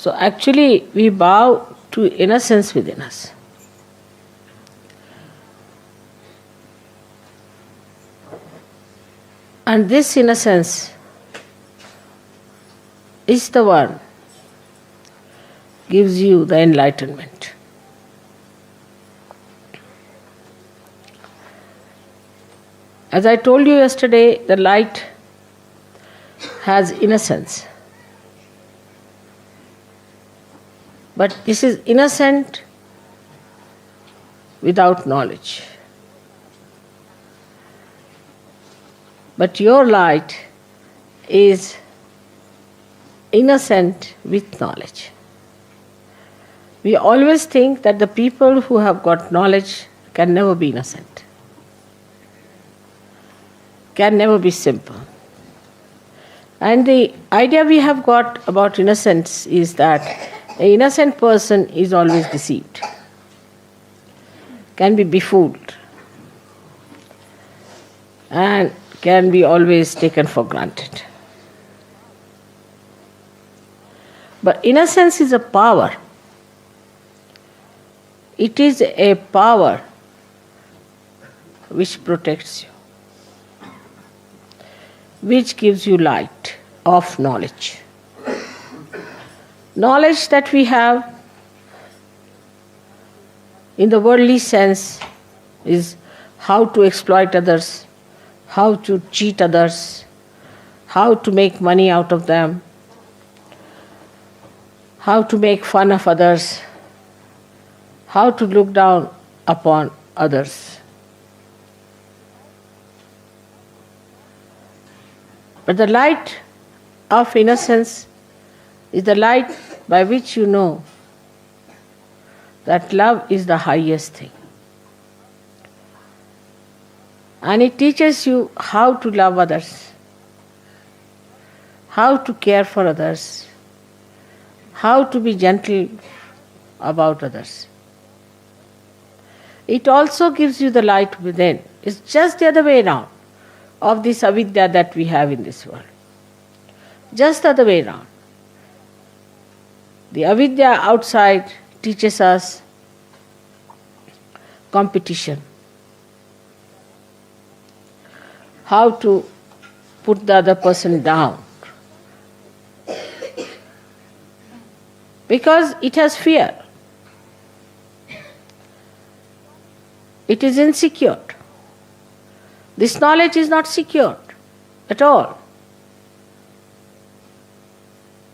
So actually we bow to innocence within us. And this innocence is the one gives you the enlightenment. As I told you yesterday, the light has innocence. But this is innocent without knowledge. But your light is innocent with knowledge. We always think that the people who have got knowledge can never be innocent, can never be simple. And the idea we have got about innocence is that an innocent person is always deceived, can be befooled, and can be always taken for granted. But innocence is a power. It is a power which protects you, which gives you light of knowledge. Knowledge that we have in the worldly sense is how to exploit others, how to cheat others, how to make money out of them, how to make fun of others, how to look down upon others. But the light of innocence is the light by which you know that love is the highest thing. And it teaches you how to love others, how to care for others, how to be gentle about others. It also gives you the light within. It's just the other way around of this avidya that we have in this world. Just the other way around. The avidya outside teaches us competition, how to put the other person down, because it has fear. It is insecure. This knowledge is not secure at all.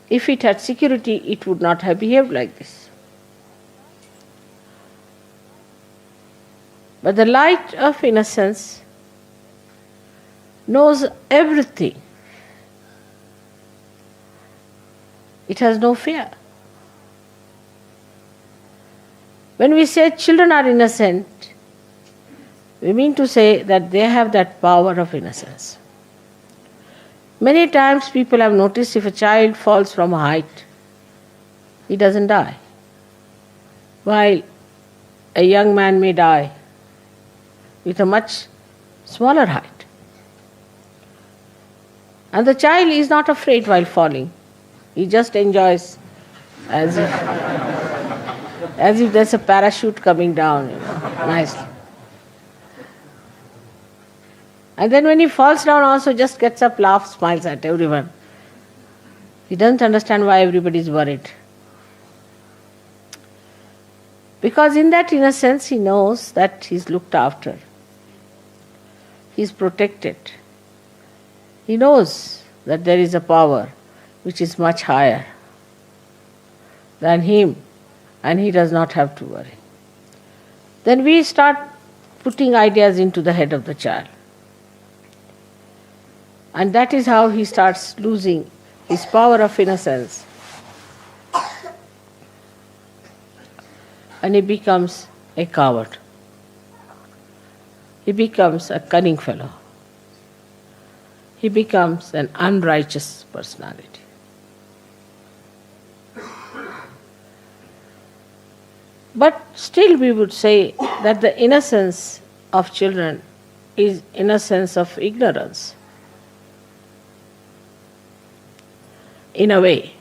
If it had security, it would not have behaved like this. But the light of innocence knows everything. It has no fear. When we say children are innocent, we mean to say that they have that power of innocence. Many times people have noticed if a child falls from a height, he doesn't die. While a young man may die with a much smaller height. And the child is not afraid while falling. He just enjoys as if there's a parachute coming down, nicely. And then when he falls down also just gets up, laughs, smiles at everyone. He doesn't understand why everybody is worried. Because in that innocence he knows that he's looked after. He's protected. He knows that there is a power which is much higher than him, and he does not have to worry. Then we start putting ideas into the head of the child. And that is how he starts losing his power of innocence. And he becomes a coward. He becomes a cunning fellow. He becomes an unrighteous personality. But still we would say that the innocence of children is innocence of ignorance. In a way.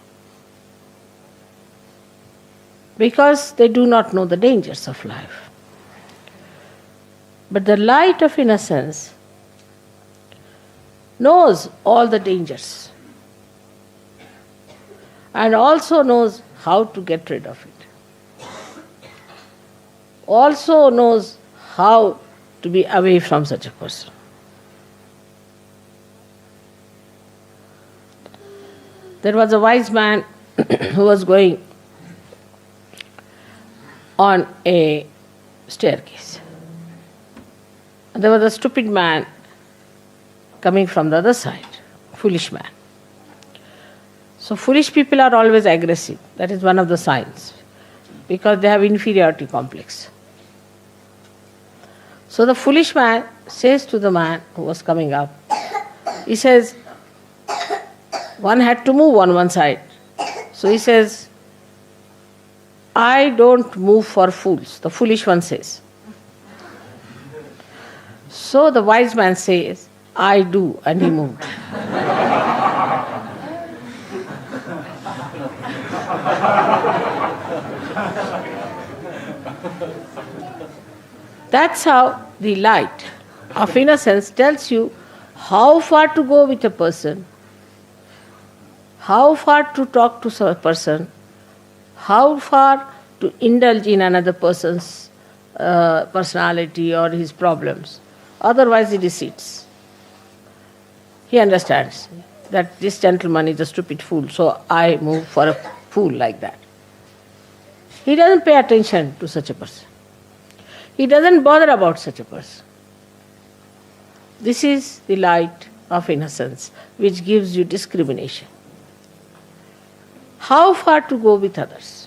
because they do not know the dangers of life. But the light of innocence knows all the dangers and also knows how to get rid of it. Also knows how to be away from such a person. There was a wise man who was going on a staircase. And there was a stupid man coming from the other side, foolish man. So foolish people are always aggressive. That is one of the signs, because they have inferiority complex. So the foolish man says to the man who was coming up, he says, one had to move on one side. So he says, I don't move for fools, the foolish one says. So the wise man says, I do, and he moved. That's how the light of innocence tells you how far to go with a person, how far to talk to a person, how far to indulge in another person's personality or his problems. Otherwise he deceits. He understands that this gentleman is a stupid fool, so I move for a fool like that. He doesn't pay attention to such a person. He doesn't bother about such a person. This is the light of innocence which gives you discrimination. How far to go with others?